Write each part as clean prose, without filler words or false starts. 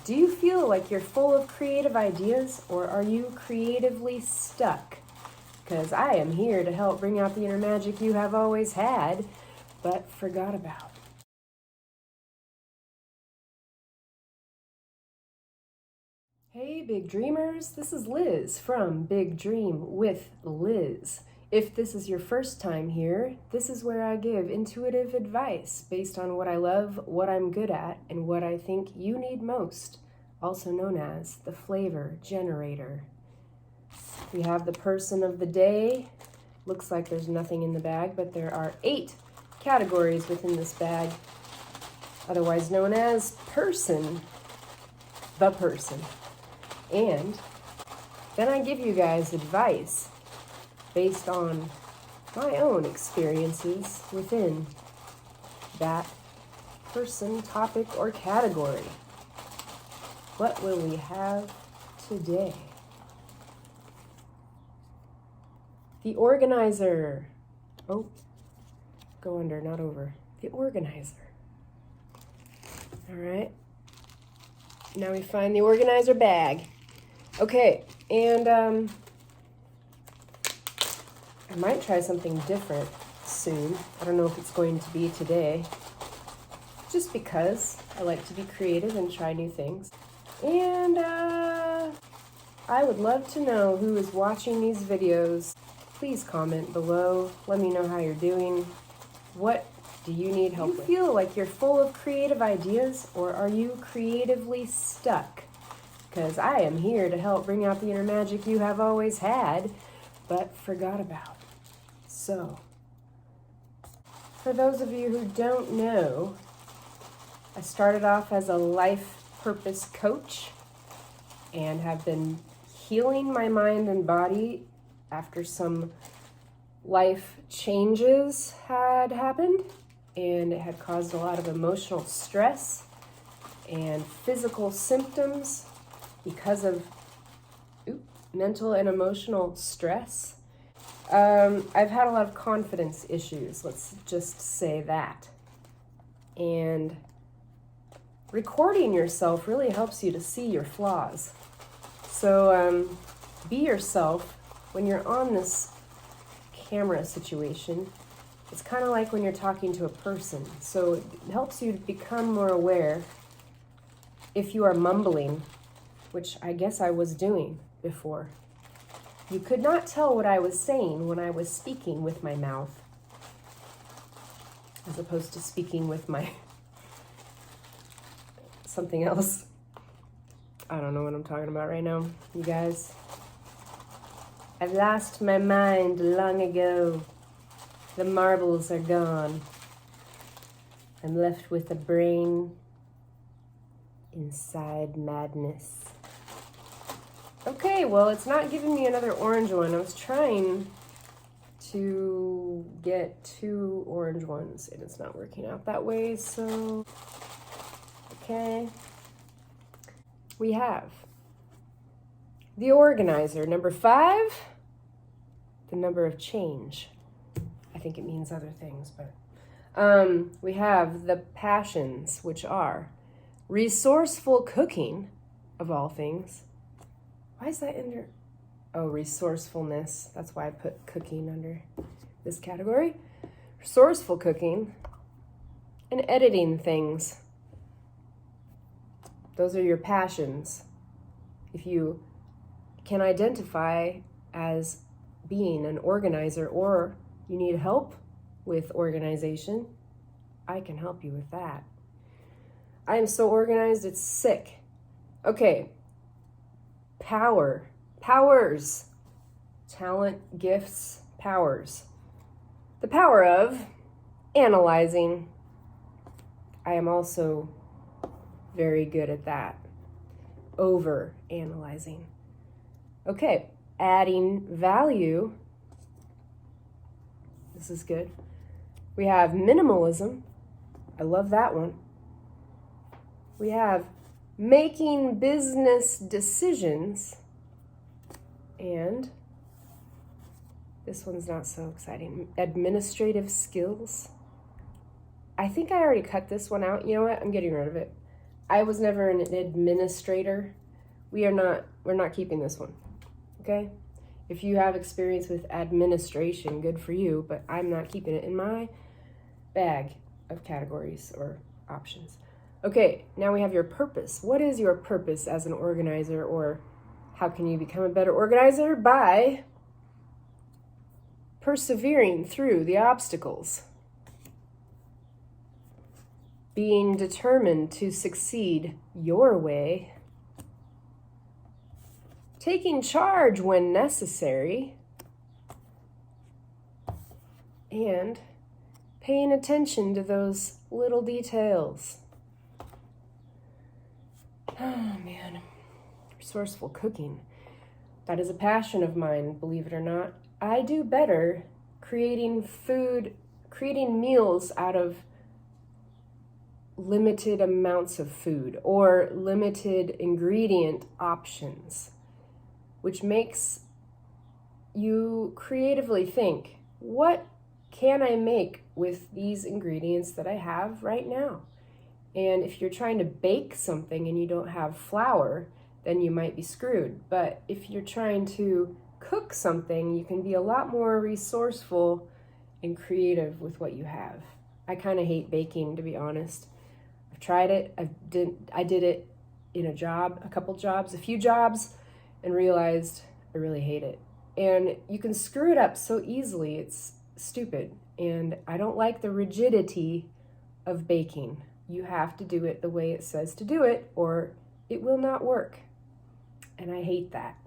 Do you feel like you're full of creative ideas, or are you creatively stuck? Because I am here to help bring out the inner magic you have always had, but forgot about. Hey, big dreamers, this is Liz from Big Dream with Liz. If this is your first time here, this is where I give intuitive advice based on what I love, what I'm good at, and what I think you need most, also known as the flavor generator. We have the person of the day. Looks like there's nothing in the bag, but there are 8 categories within this bag, otherwise known as person, the person. And then I give you guys advice based on my own experiences within that person, topic, or category. What will we have today? The organizer. Oh, go under, not over. The organizer. All right. Now we find the organizer bag. Okay, and I might try something different soon. I don't know if it's going to be today, just because I like to be creative and try new things. And I would love to know who is watching these videos. Please comment below. Let me know how you're doing. What do you need help with? Do you feel like you're full of creative ideas, or are you creatively stuck? Because I am here to help bring out the inner magic you have always had, but forgot about. So, for those of you who don't know, I started off as a life purpose coach and have been healing my mind and body after some life changes had happened, and it had caused a lot of emotional stress and physical symptoms because of mental and emotional stress. I've had a lot of confidence issues, let's just say that. And recording yourself really helps you to see your flaws. So be yourself when you're on this camera situation. It's kind of like when you're talking to a person. So it helps you to become more aware if you are mumbling, which I guess I was doing before. You could not tell what I was saying when I was speaking with my mouth, as opposed to speaking with my something else. I don't know what I'm talking about right now, you guys. I've lost my mind long ago. The marbles are gone. I'm left with a brain inside madness. Okay, well, it's not giving me another orange one. I was trying to get 2 orange ones, and it's not working out that way, so... Okay. We have the organizer, number 5, the number of change. I think it means other things, but... we have the passions, which are resourceful cooking, of all things. Why is that under... Oh, resourcefulness. That's why I put cooking under this category. Resourceful cooking and editing things. Those are your passions. If you can identify as being an organizer, or you need help with organization, I can help you with that. I am so organized, it's sick. Okay. Powers. Talent, gifts, powers. The power of analyzing. I am also very good at that. Over analyzing. Okay, adding value. This is good. We have minimalism. I love that one. We have making business decisions. And this one's not so exciting. Administrative skills. I think I already cut this one out. You know what? I'm getting rid of it. I was never an administrator. We're not keeping this one, okay? If you have experience with administration, good for you, but I'm not keeping it in my bag of categories or options. Okay, now we have your purpose. What is your purpose as an organizer, or how can you become a better organizer? By persevering through the obstacles, being determined to succeed your way, taking charge when necessary, and paying attention to those little details. Oh man, resourceful cooking. That is a passion of mine, believe it or not. I do better creating food, creating meals out of limited amounts of food or limited ingredient options, which makes you creatively think, what can I make with these ingredients that I have right now? And if you're trying to bake something and you don't have flour, then you might be screwed. But if you're trying to cook something, you can be a lot more resourceful and creative with what you have. I kind of hate baking, to be honest. I've tried it. I did it in a few jobs, and realized I really hate it. And you can screw it up so easily. It's stupid. And I don't like the rigidity of baking. You have to do it the way it says to do it, or it will not work. And I hate that.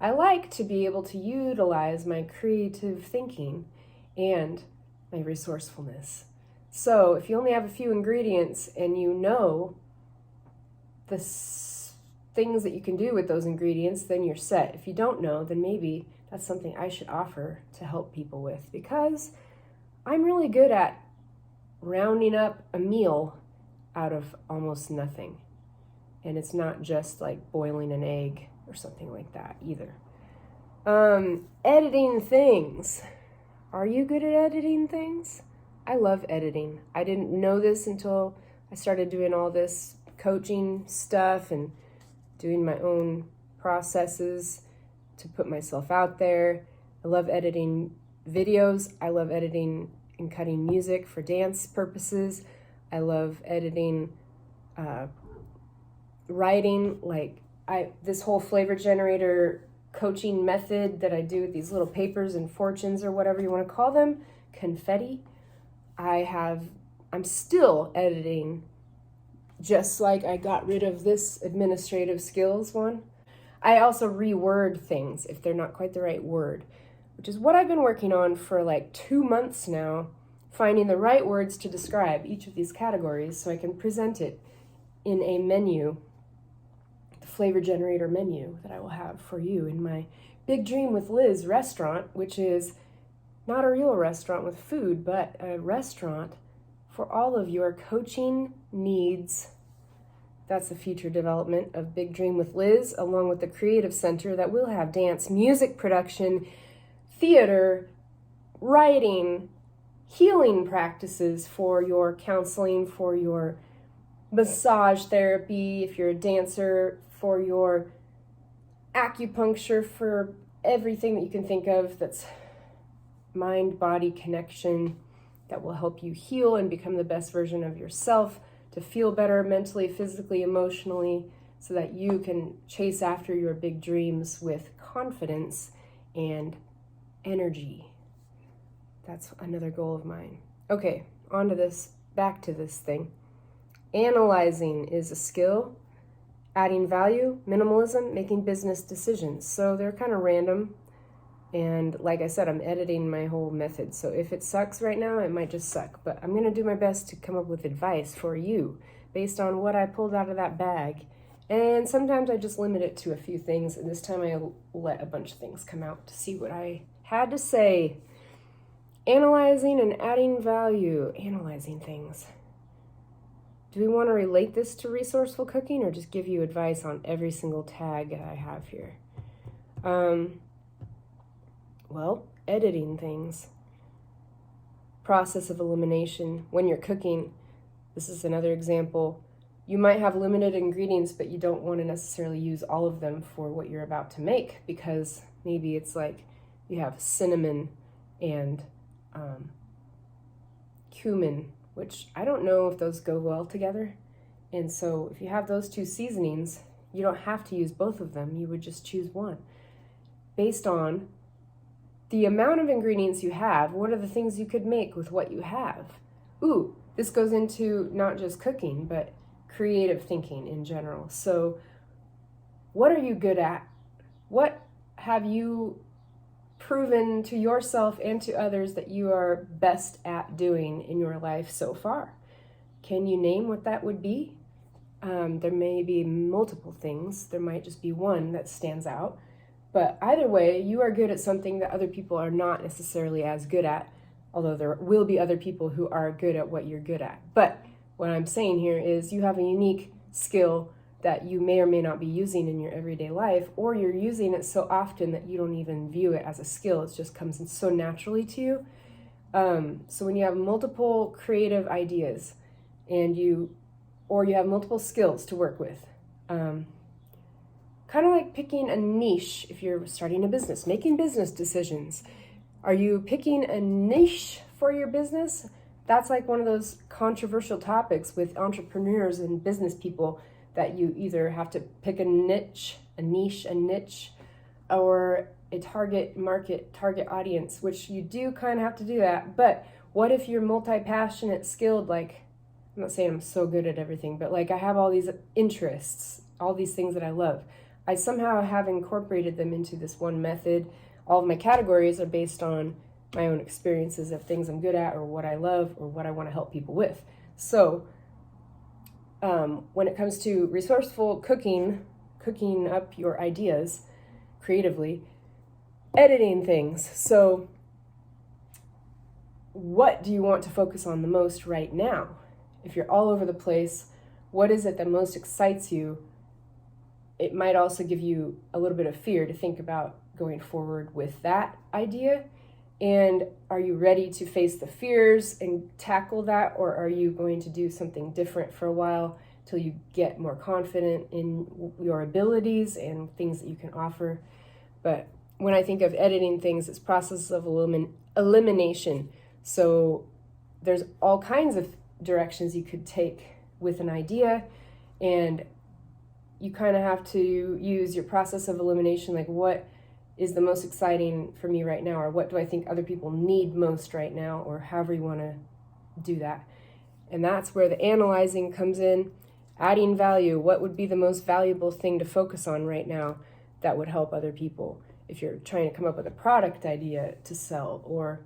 I like to be able to utilize my creative thinking and my resourcefulness. So if you only have a few ingredients and you know the things that you can do with those ingredients, then you're set. If you don't know, then maybe that's something I should offer to help people with, because I'm really good at rounding up a meal out of almost nothing. And it's not just like boiling an egg or something like that either. Editing things. Are you good at editing things? I love editing. I didn't know this until I started doing all this coaching stuff and doing my own processes to put myself out there. I love editing videos. I love editing and cutting music for dance purposes. I love editing, writing, this whole flavor generator coaching method that I do with these little papers and fortunes or whatever you want to call them, confetti. I'm still editing, just like I got rid of this administrative skills one. I also reword things if they're not quite the right word, which is what I've been working on for like 2 months now, finding the right words to describe each of these categories so I can present it in a menu, the flavor generator menu that I will have for you in my Big Dream with Liz restaurant, which is not a real restaurant with food, but a restaurant for all of your coaching needs. That's the future development of Big Dream with Liz, along with the Creative Center that will have dance, music production, theater, writing, healing practices for your counseling, for your massage therapy, if you're a dancer, for your acupuncture, for everything that you can think of that's mind-body connection that will help you heal and become the best version of yourself, to feel better mentally, physically, emotionally, so that you can chase after your big dreams with confidence and energy. That's another goal of mine. Okay, on to this, back to this thing. Analyzing is a skill. Adding value, minimalism, making business decisions. So they're kind of random. And like I said, I'm editing my whole method. So if it sucks right now, it might just suck. But I'm going to do my best to come up with advice for you based on what I pulled out of that bag. And sometimes I just limit it to a few things. And this time I let a bunch of things come out to see what I had to say. Analyzing and adding value. Analyzing things. Do we want to relate this to resourceful cooking or just give you advice on every single tag that I have here? Well, editing things. Process of elimination. When you're cooking, this is another example. You might have limited ingredients, but you don't want to necessarily use all of them for what you're about to make, because maybe it's like you have cinnamon and cumin, which I don't know if those go well together. And so if you have those two seasonings, you don't have to use both of them. You would just choose one. Based on the amount of ingredients you have, what are the things you could make with what you have? Ooh, this goes into not just cooking, but creative thinking in general. So what are you good at? What have you proven to yourself and to others that you are best at doing in your life so far? Can you name what that would be? There may be multiple things. There might just be one that stands out. But either way, you are good at something that other people are not necessarily as good at, although there will be other people who are good at what you're good at. But what I'm saying here is you have a unique skill that you may or may not be using in your everyday life, or you're using it so often that you don't even view it as a skill. It just comes in so naturally to you. So when you have multiple creative ideas and you have multiple skills to work with, kind of like picking a niche if you're starting a business, making business decisions. Are you picking a niche for your business? That's like one of those controversial topics with entrepreneurs and business people, that you either have to pick a niche, or a target market, target audience, which you do kind of have to do that. But what if you're multi-passionate, skilled? Like, I'm not saying I'm so good at everything, but like I have all these interests, all these things that I love. I somehow have incorporated them into this one method. All of my categories are based on my own experiences of things I'm good at, or what I love, or what I want to help people with. So when it comes to resourceful cooking up your ideas creatively, editing things. So what do you want to focus on the most right now? If you're all over the place, what is it that most excites you? It might also give you a little bit of fear to think about going forward with that idea. And are you ready to face the fears and tackle that? Or are you going to do something different for a while till you get more confident in your abilities and things that you can offer? But when I think of editing things, it's process of elimination. So there's all kinds of directions you could take with an idea, and you kind of have to use your process of elimination, like what is the most exciting for me right now, or what do I think other people need most right now, or however you want to do that. And that's where the analyzing comes in, adding value. What would be the most valuable thing to focus on right now that would help other people? If you're trying to come up with a product idea to sell, or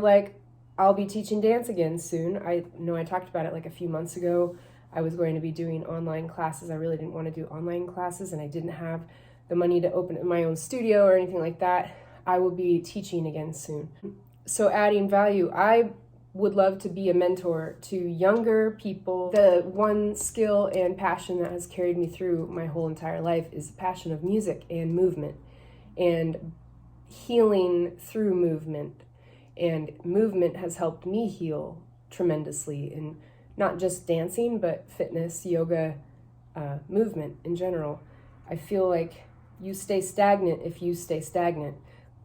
like, I'll be teaching dance again soon. I know I talked about it like a few months ago. I was going to be doing online classes. I really didn't want to do online classes, and I didn't have the money to open my own studio or anything like that. I will be teaching again soon. So adding value, I would love to be a mentor to younger people. The one skill and passion that has carried me through my whole entire life is the passion of music and movement, and healing through movement. And movement has helped me heal tremendously, in not just dancing, but fitness, yoga, movement in general. I feel like you stay stagnant if you stay stagnant.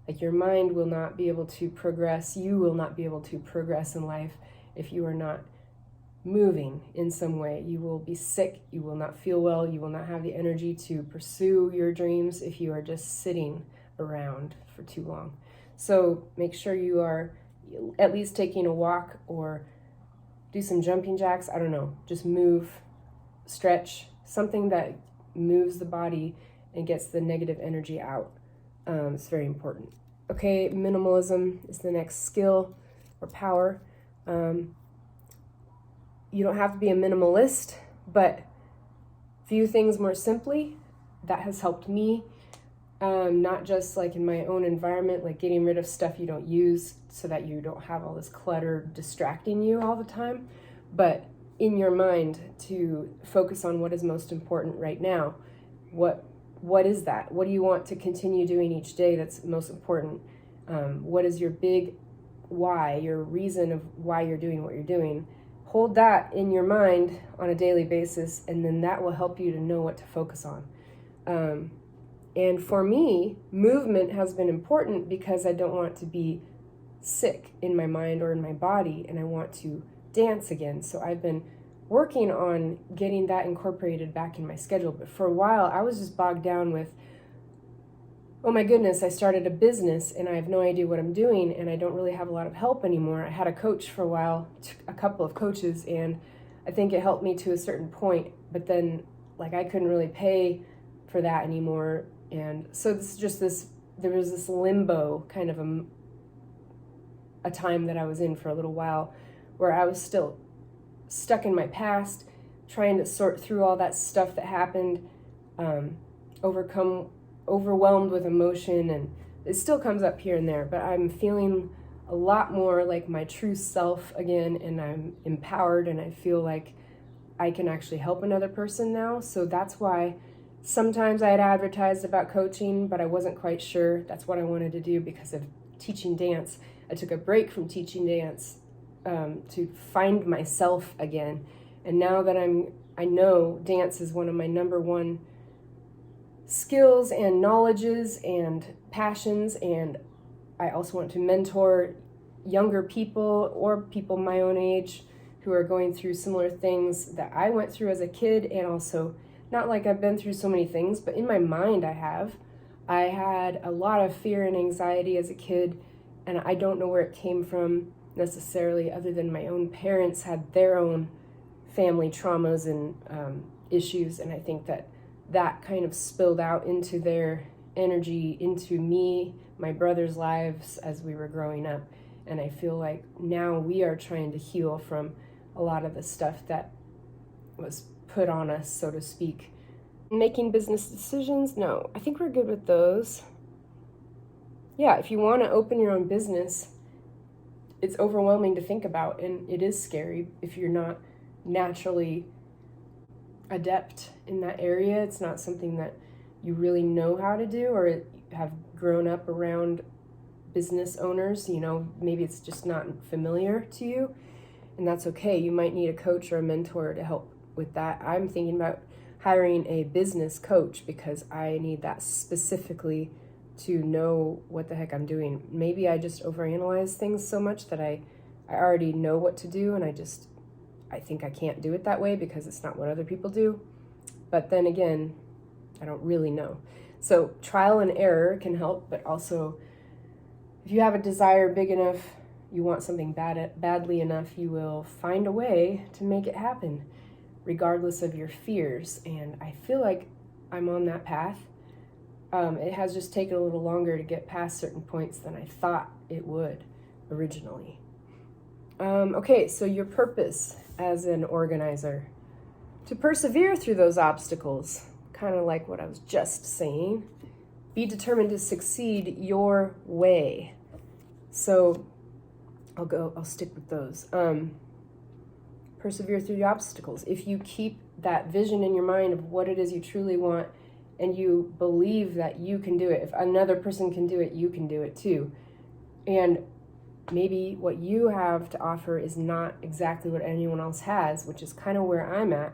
Like, your mind will not be able to progress. You will not be able to progress in life if you are not moving in some way. You will be sick. You will not feel well. You will not have the energy to pursue your dreams if you are just sitting around for too long. So make sure you are at least taking a walk, or do some jumping jacks. I don't know, just move, stretch, something that moves the body and gets the negative energy out. It's very important. Okay, minimalism is the next skill or power. You don't have to be a minimalist, but view things more simply. That has helped me. Not just like in my own environment, like getting rid of stuff you don't use so that you don't have all this clutter distracting you all the time, but in your mind to focus on what is most important right now. What is that? What do you want to continue doing each day that's most important? What is your big why, your reason of why you're doing what you're doing? hold that in your mind on a daily basis, and then that will help you to know what to focus on. And for me, movement has been important because I don't want to be sick in my mind or in my body, and I want to dance again. So I've been working on getting that incorporated back in my schedule. But for a while, I was just bogged down with, oh my goodness, I started a business and I have no idea what I'm doing, and I don't really have a lot of help anymore. I had a coach for a while, a couple of coaches, and I think it helped me to a certain point, but then like I couldn't really pay for that anymore. And so there was this limbo kind of a time that I was in for a little while where I was still stuck in my past, trying to sort through all that stuff that happened, overwhelmed with emotion, and it still comes up here and there, but I'm feeling a lot more like my true self again, and I'm empowered, and I feel like I can actually help another person now. So that's why sometimes I had advertised about coaching, but I wasn't quite sure that's what I wanted to do because of teaching dance. I took a break from teaching dance to find myself again. And now that I know dance is one of my number one skills and knowledges and passions, and I also want to mentor younger people or people my own age who are going through similar things that I went through as a kid. And also, not like I've been through so many things, but in my mind I had a lot of fear and anxiety as a kid, and I don't know where it came from necessarily, other than my own parents had their own family traumas and issues, and I think that kind of spilled out into their energy, into me, my brother's lives as we were growing up. And I feel like now we are trying to heal from a lot of the stuff that was put on us, so to speak. Making business decisions? No, I think we're good with those. Yeah, if you want to open your own business, it's overwhelming to think about, and it is scary if you're not naturally adept in that area. It's not something that you really know how to do or have grown up around business owners. Maybe it's just not familiar to you, and that's okay. You might need a coach or a mentor to help with that. I'm thinking about hiring a business coach because I need that specifically to know what the heck I'm doing. Maybe I just overanalyze things so much that I already know what to do, and I think I can't do it that way because it's not what other people do. But then again, I don't really know. So trial and error can help, but also if you have a desire big enough, you want something badly enough, you will find a way to make it happen, regardless of your fears. And I feel like I'm on that path. It has just taken a little longer to get past certain points than I thought it would originally. Okay, so your purpose as an organizer: to persevere through those obstacles, kind of like what I was just saying. Be determined to succeed your way. So I'll stick with those. Persevere through the obstacles. If you keep that vision in your mind of what it is you truly want, and you believe that you can do it, if another person can do it, you can do it too. And maybe what you have to offer is not exactly what anyone else has, which is kind of where I'm at.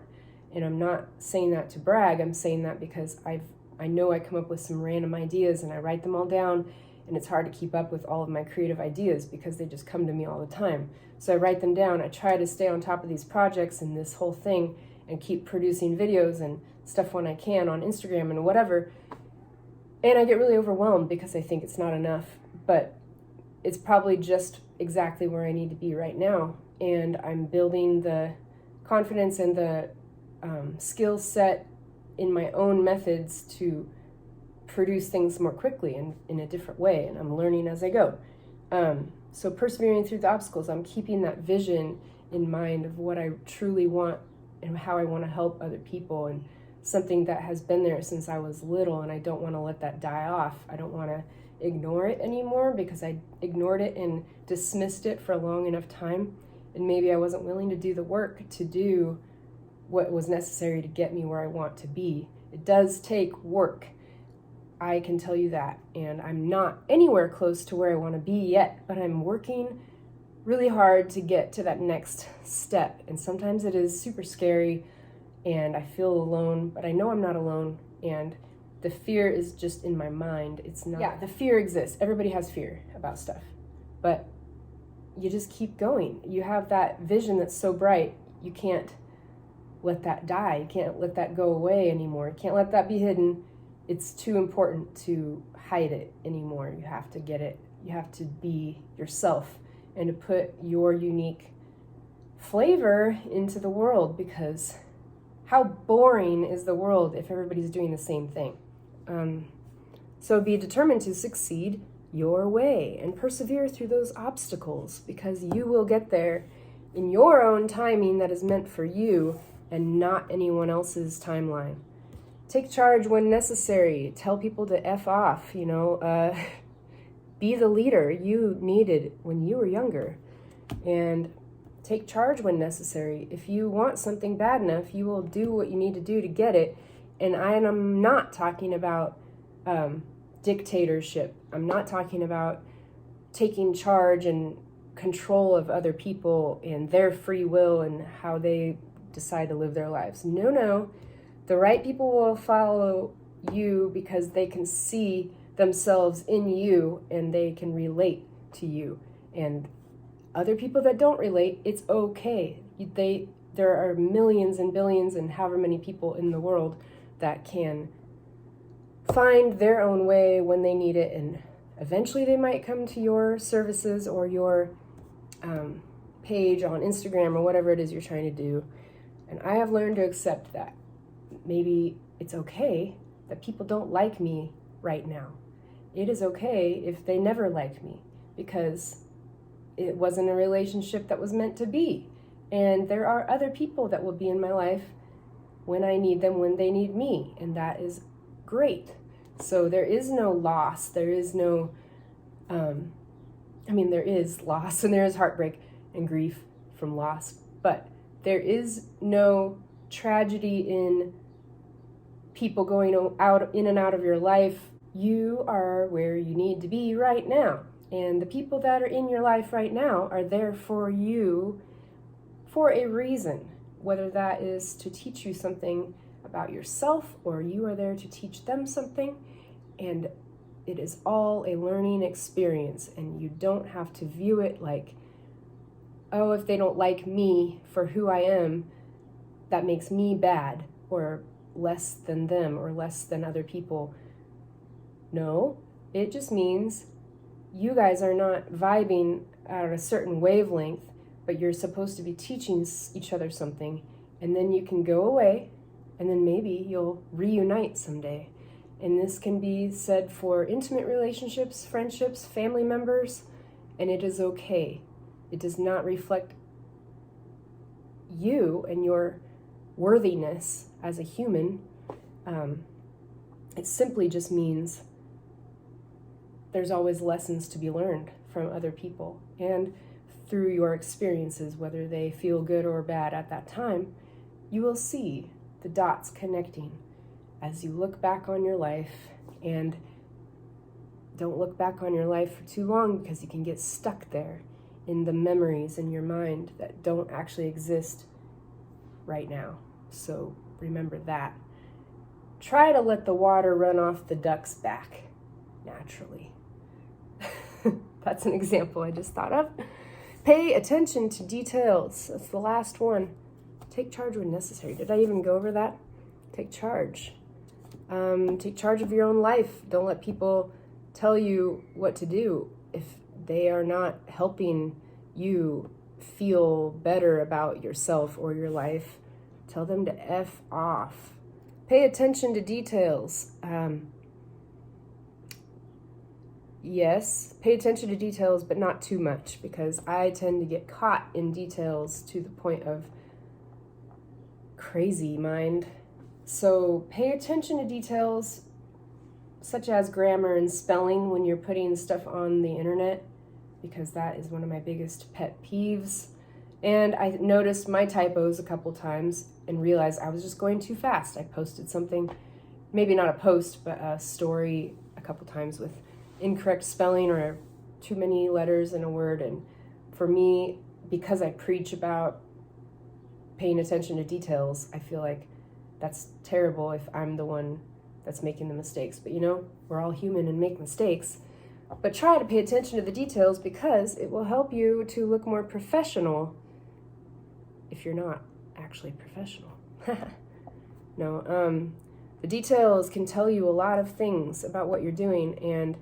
And I'm not saying that to brag. I'm saying that because I know I come up with some random ideas and I write them all down, and it's hard to keep up with all of my creative ideas because they just come to me all the time. So I write them down. I try to stay on top of these projects and this whole thing and keep producing videos and stuff when I can on Instagram and whatever. And I get really overwhelmed because I think it's not enough, but it's probably just exactly where I need to be right now. And I'm building the confidence and the skill set in my own methods to produce things more quickly and in a different way. And I'm learning as I go. So persevering through the obstacles, I'm keeping that vision in mind of what I truly want and how I want to help other people, and something that has been there since I was little, and I don't want to let that die off. I don't want to ignore it anymore because I ignored it and dismissed it for a long enough time, and maybe I wasn't willing to do the work to do what was necessary to get me where I want to be. It does take work, I can tell you that, and I'm not anywhere close to where I want to be yet, but I'm working really hard to get to that next step. And sometimes it is super scary and I feel alone, but I know I'm not alone. And the fear is just in my mind. It's not. Yeah, the fear exists. Everybody has fear about stuff. But you just keep going. You have that vision that's so bright, you can't let that die. You can't let that go away anymore. You can't let that be hidden. It's too important to hide it anymore. You have to get it. You have to be yourself and to put your unique flavor into the world, because how boring is the world if everybody's doing the same thing? So be determined to succeed your way and persevere through those obstacles, because you will get there in your own timing that is meant for you and not anyone else's timeline. Take charge when necessary. Tell people to F off, be the leader you needed when you were younger, and take charge when necessary. If you want something bad enough, you will do what you need to do to get it. And I'm not talking about dictatorship. I'm not talking about taking charge and control of other people and their free will and how they decide to live their lives. No. The right people will follow you because they can see themselves in you and they can relate to you. And other people that don't relate, it's okay. There are millions and billions and however many people in the world that can find their own way when they need it, and eventually they might come to your services or your page on Instagram or whatever it is you're trying to do. And I have learned to accept that maybe it's okay that people don't like me right now. It is okay if they never like me, because it wasn't a relationship that was meant to be. And there are other people that will be in my life when I need them, when they need me, and that is great. So there is no loss. There is no, there is loss and there is heartbreak and grief from loss, but there is no tragedy in people going in and out of your life. You are where you need to be right now. And the people that are in your life right now are there for you for a reason, whether that is to teach you something about yourself or you are there to teach them something. And it is all a learning experience, and you don't have to view it like, oh, if they don't like me for who I am, that makes me bad or less than them or less than other people. No, it just means you guys are not vibing at a certain wavelength, but you're supposed to be teaching each other something, and then you can go away, and then maybe you'll reunite someday. And this can be said for intimate relationships, friendships, family members, and it is okay. It does not reflect you and your worthiness as a human. It simply just means there's always lessons to be learned from other people. And through your experiences, whether they feel good or bad at that time, you will see the dots connecting as you look back on your life. And don't look back on your life for too long, because you can get stuck there in the memories in your mind that don't actually exist right now. So remember that. Try to let the water run off the duck's back naturally. That's an example I just thought of. Pay attention to details. That's the last one. Take charge when necessary. Did I even go over that? Take charge. Take charge of your own life. Don't let people tell you what to do if they are not helping you feel better about yourself or your life. Tell them to F off. Pay attention to details. Yes, pay attention to details, but not too much, because I tend to get caught in details to the point of crazy mind. So pay attention to details such as grammar and spelling when you're putting stuff on the internet, because that is one of my biggest pet peeves. And I noticed my typos a couple times and realized I was just going too fast. I posted something, maybe not a post, but a story a couple times with incorrect spelling or too many letters in a word, and for me, because I preach about paying attention to details, I feel like that's terrible if I'm the one that's making the mistakes. But we're all human and make mistakes. But try to pay attention to the details because it will help you to look more professional if you're not actually professional. No, the details can tell you a lot of things about what you're doing, and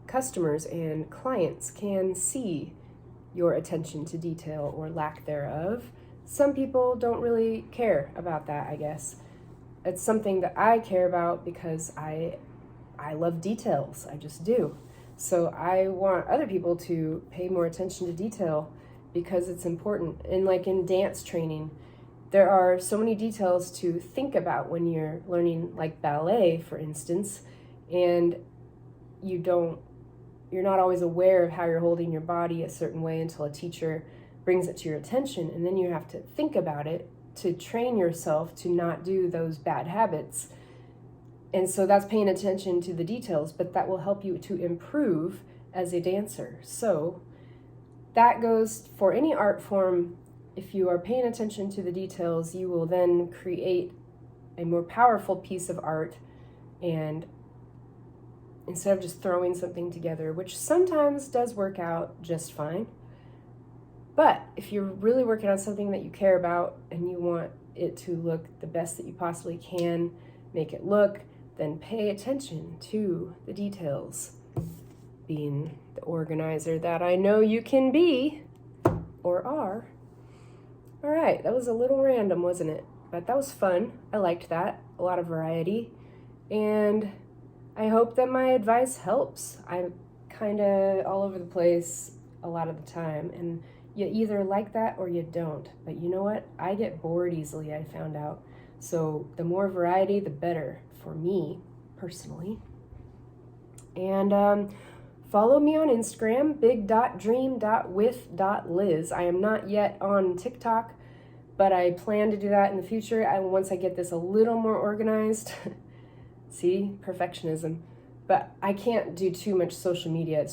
customers and clients can see your attention to detail or lack thereof. Some people don't really care about that, I guess. It's something that I care about because I love details. I just do. So I want other people to pay more attention to detail because it's important. And like in dance training, there are so many details to think about when you're learning, like ballet, for instance, and you're not always aware of how you're holding your body a certain way until a teacher brings it to your attention, and then you have to think about it to train yourself to not do those bad habits. And so that's paying attention to the details, but that will help you to improve as a dancer. So that goes for any art form. If you are paying attention to the details, you will then create a more powerful piece of art, and instead of just throwing something together, which sometimes does work out just fine. But if you're really working on something that you care about and you want it to look the best that you possibly can make it look, then pay attention to the details. Being the organizer that I know you can be, or are. All right, that was a little random, wasn't it? But that was fun. I liked that. A lot of variety. And I hope that my advice helps. I'm kind of all over the place a lot of the time, and you either like that or you don't. But you know what? I get bored easily, I found out. So the more variety, the better for me, personally. And follow me on Instagram, big.dream.with.liz. I am not yet on TikTok, but I plan to do that in the future. Once I get this a little more organized. See, perfectionism. But I can't do too much social media.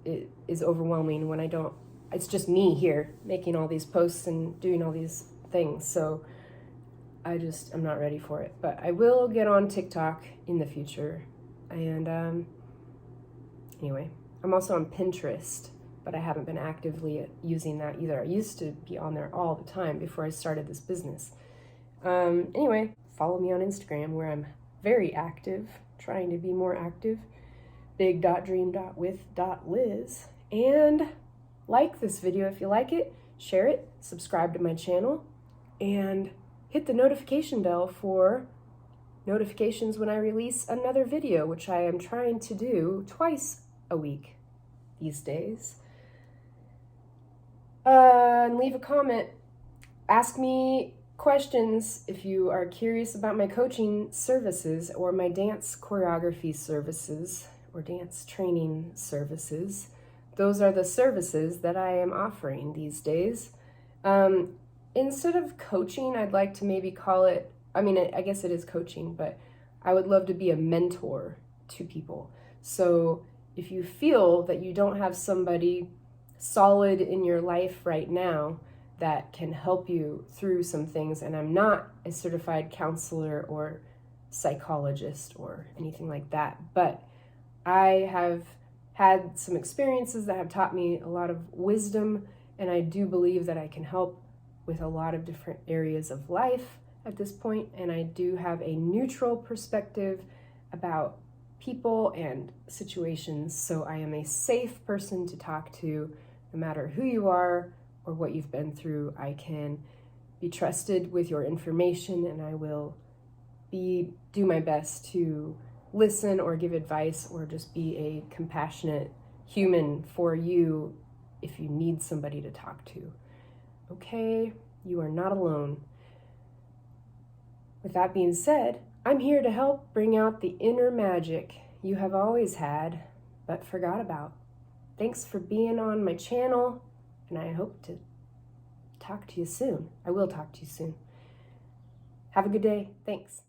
It is overwhelming when I don't. It's just me here making all these posts and doing all these things. So I'm not ready for it. But I will get on TikTok in the future. And anyway, I'm also on Pinterest, but I haven't been actively using that either. I used to be on there all the time before I started this business. Anyway, follow me on Instagram where I'm very active, trying to be more active, big.dream.with.liz. And like this video if you like it, share it, subscribe to my channel, and hit the notification bell for notifications when I release another video, which I am trying to do twice a week these days. And leave a comment. Ask me questions if you are curious about my coaching services or my dance choreography services or dance training services. Those are the services that I am offering these days. Instead of coaching, I'd like to maybe call it, I guess it is coaching, but I would love to be a mentor to people. So if you feel that you don't have somebody solid in your life right now that can help you through some things, and I'm not a certified counselor or psychologist or anything like that, but I have had some experiences that have taught me a lot of wisdom, and I do believe that I can help with a lot of different areas of life at this point, and I do have a neutral perspective about people and situations, so I am a safe person to talk to no matter who you are or what you've been through. I can be trusted with your information, and I will do my best to listen or give advice or just be a compassionate human for you if you need somebody to talk to. Okay, you are not alone. With that being said, I'm here to help bring out the inner magic you have always had but forgot about. Thanks for being on my channel, and I hope to talk to you soon. I will talk to you soon. Have a good day. Thanks.